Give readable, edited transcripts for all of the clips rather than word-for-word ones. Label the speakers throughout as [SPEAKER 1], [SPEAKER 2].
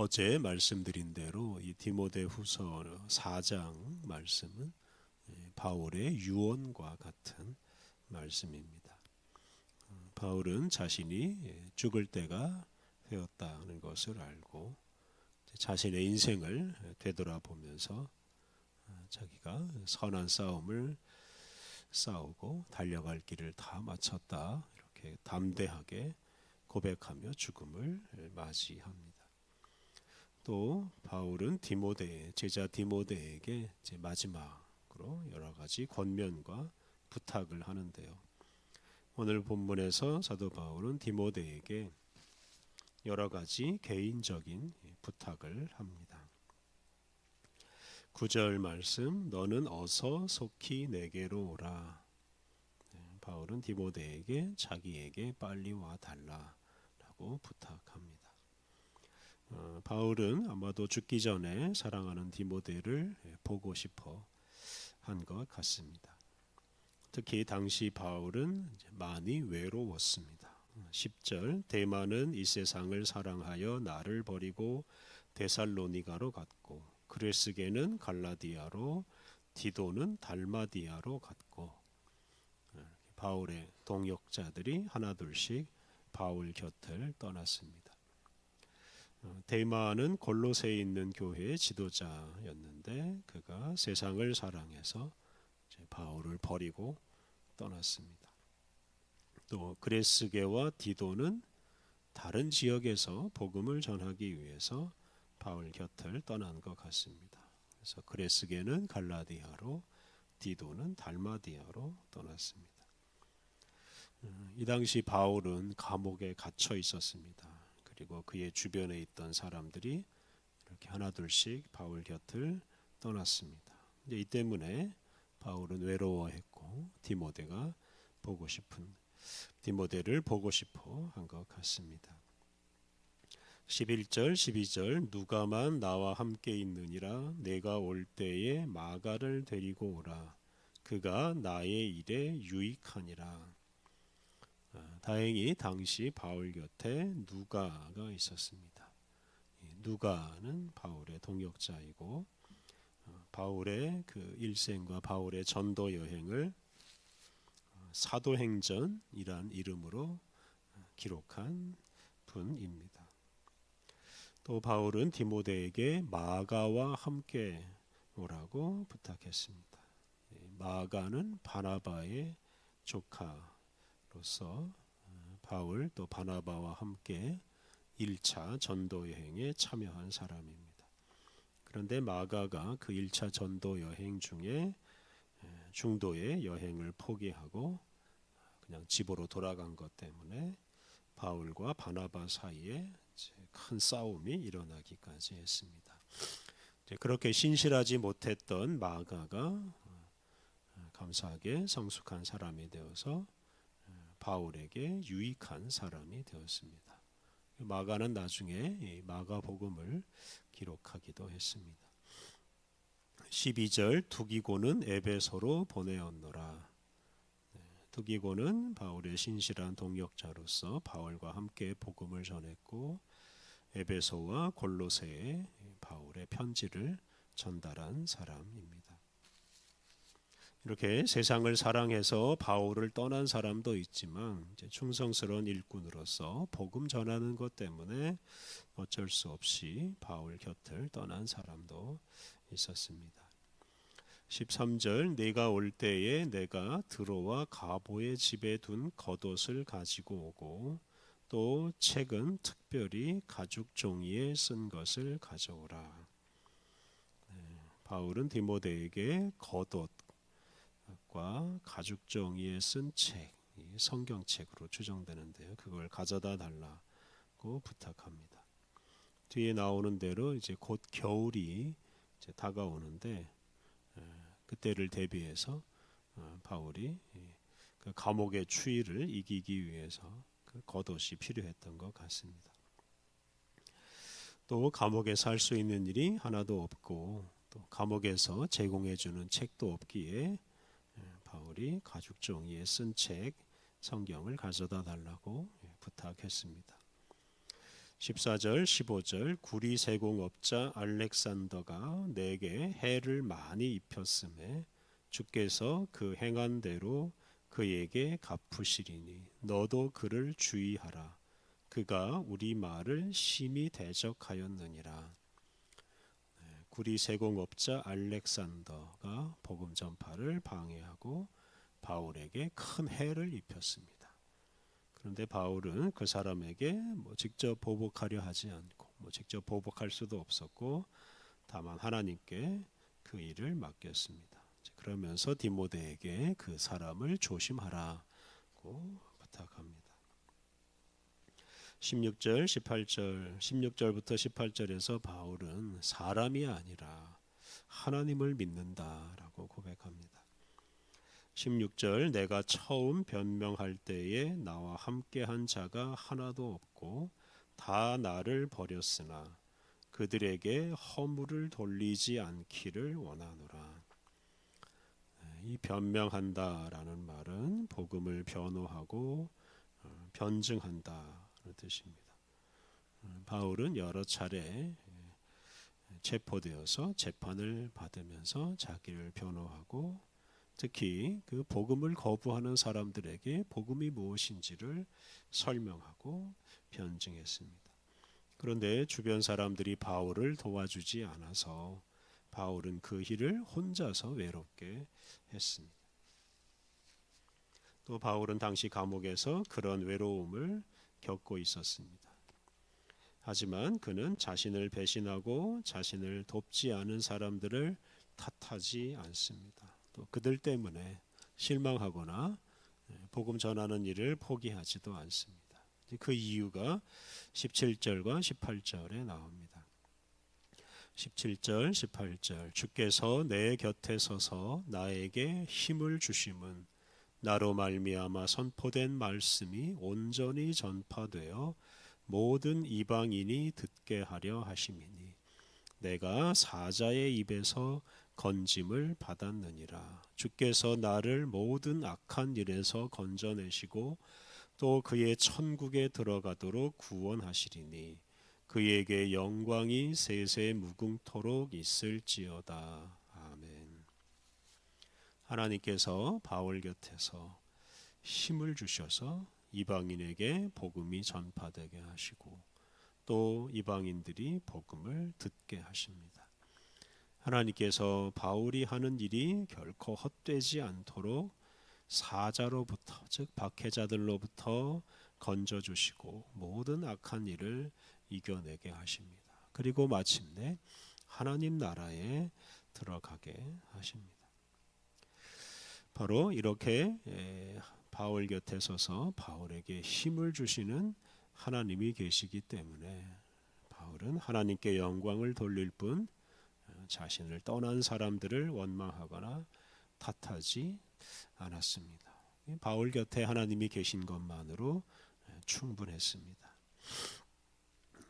[SPEAKER 1] 어제 말씀드린 대로 이 디모데후서 4장 말씀은 바울의 유언과 같은 말씀입니다. 바울은 자신이 죽을 때가 되었다는 것을 알고 자신의 인생을 되돌아보면서 자기가 선한 싸움을 싸우고 달려갈 길을 다 마쳤다, 이렇게 담대하게 고백하며 죽음을 맞이합니다. 또 바울은 제자 디모데에게 이제 마지막으로 여러 가지 권면과 부탁을 하는데요. 오늘 본문에서 사도 바울은 디모데에게 여러 가지 개인적인 부탁을 합니다. 9절 말씀, 너는 어서 속히 내게로 오라. 바울은 디모데에게 자기에게 빨리 와 달라라고 부탁합니다. 바울은 아마도 죽기 전에 사랑하는 디모데를 보고 싶어 한 것 같습니다. 특히 당시 바울은 많이 외로웠습니다. 10절, 데마는 이 세상을 사랑하여 나를 버리고 데살로니가로 갔고, 그레스게는 갈라디아로, 디도는 달마디아로 갔고, 바울의 동역자들이 하나둘씩 바울 곁을 떠났습니다. 데마는 골로새에 있는 교회의 지도자였는데 그가 세상을 사랑해서 바울을 버리고 떠났습니다. 또 그레스게와 디도는 다른 지역에서 복음을 전하기 위해서 바울 곁을 떠난 것 같습니다. 그래서 그레스게는 갈라디아로, 디도는 달마디아로 떠났습니다. 이 당시 바울은 감옥에 갇혀 있었습니다. 그리고 그의 주변에 있던 사람들이 이렇게 하나둘씩 바울 곁을 떠났습니다. 이 때문에 바울은 외로워했고 디모데를 보고 싶어 한 것 같습니다. 11절 12절, 누가만 나와 함께 있느니라. 내가 올 때에 마가를 데리고 오라. 그가 나의 일에 유익하니라. 다행히 당시 바울 곁에 누가가 있었습니다. 누가는 바울의 동역자이고 바울의 그 일생과 바울의 전도 여행을 사도행전이란 이름으로 기록한 분입니다. 또 바울은 디모데에게 마가와 함께 오라고 부탁했습니다. 마가는 바나바의 조카로서 바울 또 바나바와 함께 1차 전도 여행에 참여한 사람입니다. 그런데 마가가 그 1차 전도 여행 중에 중도의 여행을 포기하고 그냥 집으로 돌아간 것 때문에 바울과 바나바 사이에 큰 싸움이 일어나기까지 했습니다. 그렇게 신실하지 못했던 마가가 감사하게 성숙한 사람이 되어서 바울에게 유익한 사람이 되었습니다. 마가는 나중에 마가복음을 기록하기도 했습니다. 12절, 두기고는 에베소로 보내었노라. 두기고는 바울의 신실한 동역자로서 바울과 함께 복음을 전했고 에베소와 골로새에 바울의 편지를 전달한 사람입니다. 이렇게 세상을 사랑해서 바울을 떠난 사람도 있지만 충성스러운 일꾼으로서 복음 전하는 것 때문에 어쩔 수 없이 바울 곁을 떠난 사람도 있었습니다. 13절, 내가 올 때에 내가 드로와 가보의 집에 둔 겉옷을 가지고 오고 또 책은 특별히 가죽 종이에 쓴 것을 가져오라. 바울은 디모데에게 겉옷과 가죽 종이에 쓴 책, 성경책으로 추정되는데요. 그걸 가져다 달라고 부탁합니다. 뒤에 나오는 대로 이제 곧 겨울이 이제 다가오는데 그때를 대비해서 바울이 그 감옥의 추위를 이기기 위해서 그 겉옷이 필요했던 것 같습니다. 또 감옥에 살 수 있는 일이 하나도 없고 또 감옥에서 제공해주는 책도 없기에 바울이 가죽 종이에 쓴 책, 성경을 가져다 달라고 부탁했습니다. 14절 15절 구리 세공업자 알렉산더가 내게 해를 많이 입혔음에 주께서 그 행한 대로 그에게 갚으시리니 너도 그를 주의하라. 그가 우리 말을 심히 대적하였느니라. 구리 세공업자 알렉산더가 복음 전파를 방해하고 바울에게 큰 해를 입혔습니다. 그런데 바울은 그 사람에게 직접 보복하려 하지 않고 직접 보복할 수도 없었고 다만 하나님께 그 일을 맡겼습니다. 그러면서 디모데에게 그 사람을 조심하라고 부탁합니다. 16절, 18절, 16절부터 18절에서 바울은 사람이 아니라 하나님을 믿는다라고 고백합니다. 16절 내가 처음 변명할 때에 나와 함께한 자가 하나도 없고 다 나를 버렸으나 그들에게 허물을 돌리지 않기를 원하노라. 이 변명한다라는 말은 복음을 변호하고 변증한다는 뜻입니다. 바울은 여러 차례 체포되어서 재판을 받으면서 자기를 변호하고 특히 그 복음을 거부하는 사람들에게 복음이 무엇인지를 설명하고 변증했습니다. 그런데 주변 사람들이 바울을 도와주지 않아서 바울은 그 일을 혼자서 외롭게 했습니다. 또 바울은 당시 감옥에서 그런 외로움을 겪고 있었습니다. 하지만 그는 자신을 배신하고 자신을 돕지 않은 사람들을 탓하지 않습니다. 또 그들 때문에 실망하거나 복음 전하는 일을 포기하지도 않습니다. 그 이유가 17절과 18절에 나옵니다. 17절, 18절 주께서 내 곁에 서서 나에게 힘을 주심은 나로 말미암아 선포된 말씀이 온전히 전파되어 모든 이방인이 듣게 하려 하심이니 내가 사자의 입에서 건짐을 받았느니라. 주께서 나를 모든 악한 일에서 건져내시고 또 그의 천국에 들어가도록 구원하시리니 그에게 영광이 세세 무궁토록 있을지어다. 아멘. 하나님께서 바울 곁에서 힘을 주셔서 이방인에게 복음이 전파되게 하시고 또 이방인들이 복음을 듣게 하십니다. 하나님께서 바울이 하는 일이 결코 헛되지 않도록 사자로부터 즉 박해자들로부터 건져주시고 모든 악한 일을 이겨내게 하십니다. 그리고 마침내 하나님 나라에 들어가게 하십니다. 바로 이렇게 바울 곁에 서서 바울에게 힘을 주시는 하나님이 계시기 때문에 바울은 하나님께 영광을 돌릴 뿐 자신을 떠난 사람들을 원망하거나 탓하지 않았습니다. 바울 곁에 하나님이 계신 것만으로 충분했습니다.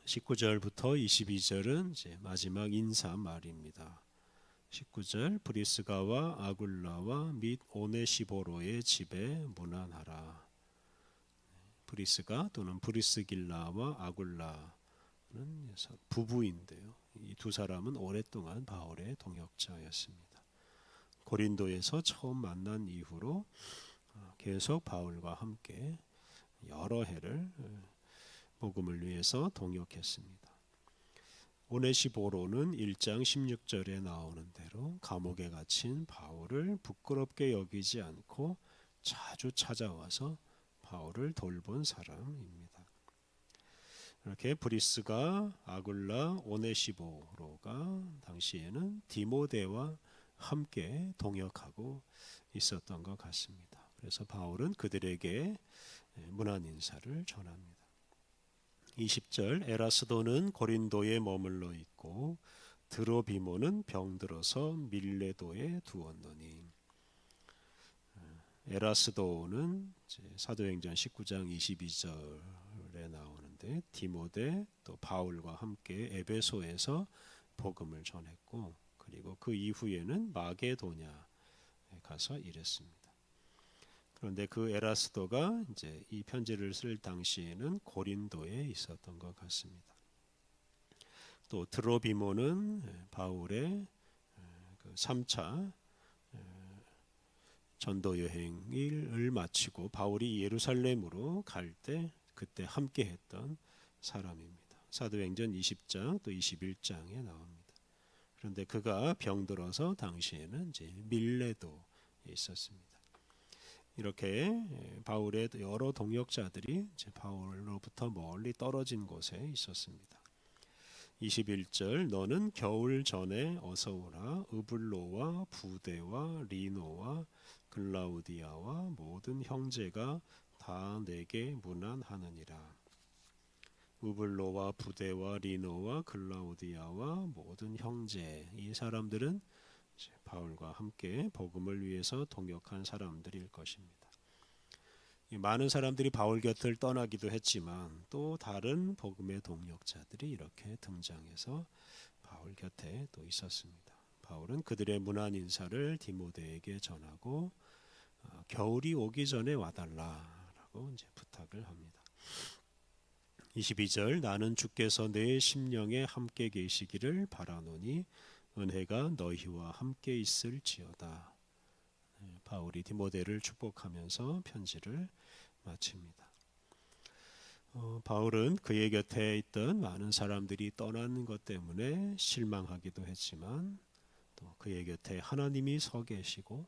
[SPEAKER 1] 19절부터 22절은 이제 마지막 인사 말입니다. 19절 브리스가와 아굴라와 및 오네시보로의 집에 문안하라. 브리스가 또는 브리스길라와 아굴라는 부부인데요. 이 두 사람은 오랫동안 바울의 동역자였습니다. 고린도에서 처음 만난 이후로 계속 바울과 함께 여러 해를 복음을 위해서 동역했습니다. 오네시보로는 1장 16절에 나오는 대로 감옥에 갇힌 바울을 부끄럽게 여기지 않고 자주 찾아와서 바울을 돌본 사람입니다. 이렇게 브리스가, 아굴라, 오네시보로가 당시에는 디모데와 함께 동역하고 있었던 것 같습니다. 그래서 바울은 그들에게 문안 인사를 전합니다. 20절 에라스도는 고린도에 머물러 있고 드로비모는 병들어서 밀레도에 두었노니. 에라스도는 사도행전 19장 22절에 나오는데 디모데 또 바울과 함께 에베소에서 복음을 전했고 그리고 그 이후에는 마게도냐에 가서 일했습니다. 그런데 그 에라스도가 이제 이 편지를 쓸 당시에는 고린도에 있었던 것 같습니다. 또 드로비모는 바울의 그 3차 전도 여행을 마치고 바울이 예루살렘으로 갈 때 그때 함께 했던 사람입니다. 사도행전 20장 또 21장에 나옵니다. 그런데 그가 병들어서 당시에는 이제 밀레도에 있었습니다. 이렇게 바울의 여러 동역자들이 이제 바울로부터 멀리 떨어진 곳에 있었습니다. 21절 너는 겨울 전에 어서 오라. 으블로와 부데와 리노와 글라우디아와 모든 형제가 다 내게 문안하느니라. 으블로와 부데와 리노와 글라우디아와 모든 형제, 이 사람들은 바울과 함께 복음을 위해서 동역한 사람들일 것입니다. 많은 사람들이 바울 곁을 떠나기도 했지만 또 다른 복음의 동역자들이 이렇게 등장해서 바울 곁에 또 있었습니다. 바울은 그들의 문안 인사를 디모데에게 전하고 겨울이 오기 전에 와달라라고 이제 부탁을 합니다. 22절 나는 주께서 내 심령에 함께 계시기를 바라노니 은혜가 너희와 함께 있을지어다. 바울이 디모데를 축복하면서 편지를 마칩니다. 바울은 그의 곁에 있던 많은 사람들이 떠나는 것 때문에 실망하기도 했지만 또 그의 곁에 하나님이 서 계시고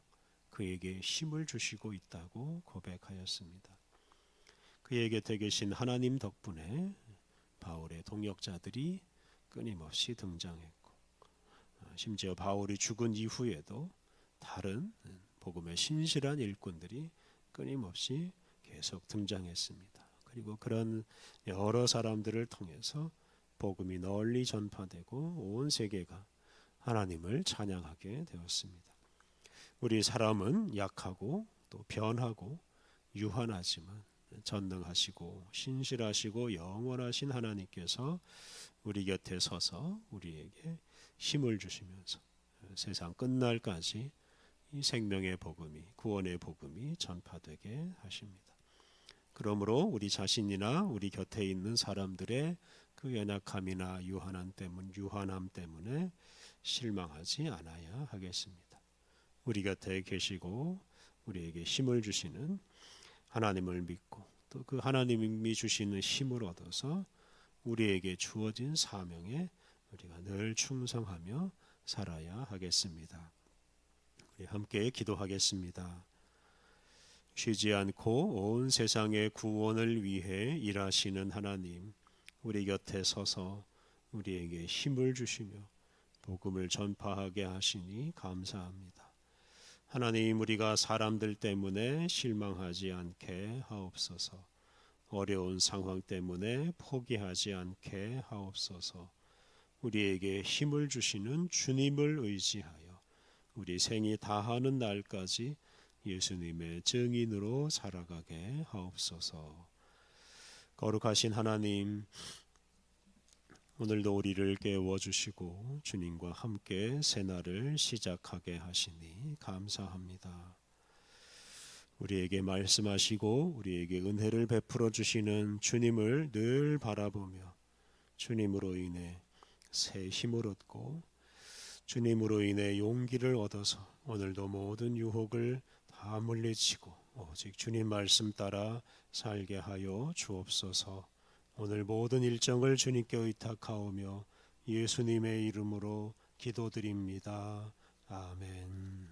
[SPEAKER 1] 그에게 힘을 주시고 있다고 고백하였습니다. 그의 곁에 계신 하나님 덕분에 바울의 동역자들이 끊임없이 등장했고 심지어 바울이 죽은 이후에도 다른 복음의 신실한 일꾼들이 끊임없이 계속 등장했습니다. 그리고 그런 여러 사람들을 통해서 복음이 널리 전파되고 온 세계가 하나님을 찬양하게 되었습니다. 우리 사람은 약하고 또 변하고 유한하지만 전능하시고 신실하시고 영원하신 하나님께서 우리 곁에 서서 우리에게 힘을 주시면서 세상 끝날까지 이 생명의 복음이, 구원의 복음이 전파되게 하십니다. 그러므로 우리 자신이나 우리 곁에 있는 사람들의 그 연약함이나 유한함 때문에 실망하지 않아야 하겠습니다. 우리 곁에 계시고 우리에게 힘을 주시는 하나님을 믿고 또 그 하나님이 주시는 힘을 얻어서 우리에게 주어진 사명에 우리가 늘 충성하며 살아야 하겠습니다. 우리 함께 기도하겠습니다. 쉬지 않고 온 세상의 구원을 위해 일하시는 하나님, 우리 곁에 서서 우리에게 힘을 주시며 복음을 전파하게 하시니 감사합니다. 하나님, 우리가 사람들 때문에 실망하지 않게 하옵소서. 어려운 상황 때문에 포기하지 않게 하옵소서. 우리에게 힘을 주시는 주님을 의지하여 우리 생이 다하는 날까지 예수님의 증인으로 살아가게 하옵소서. 거룩하신 하나님, 오늘도 우리를 깨워주시고 주님과 함께 새날을 시작하게 하시니 감사합니다. 우리에게 말씀하시고 우리에게 은혜를 베풀어 주시는 주님을 늘 바라보며 주님으로 인해 새 힘을 얻고 주님으로 인해 용기를 얻어서 오늘도 모든 유혹을 다 물리치고 오직 주님 말씀 따라 살게 하여 주옵소서. 오늘 모든 일정을 주님께 의탁하오며 예수님의 이름으로 기도드립니다. 아멘.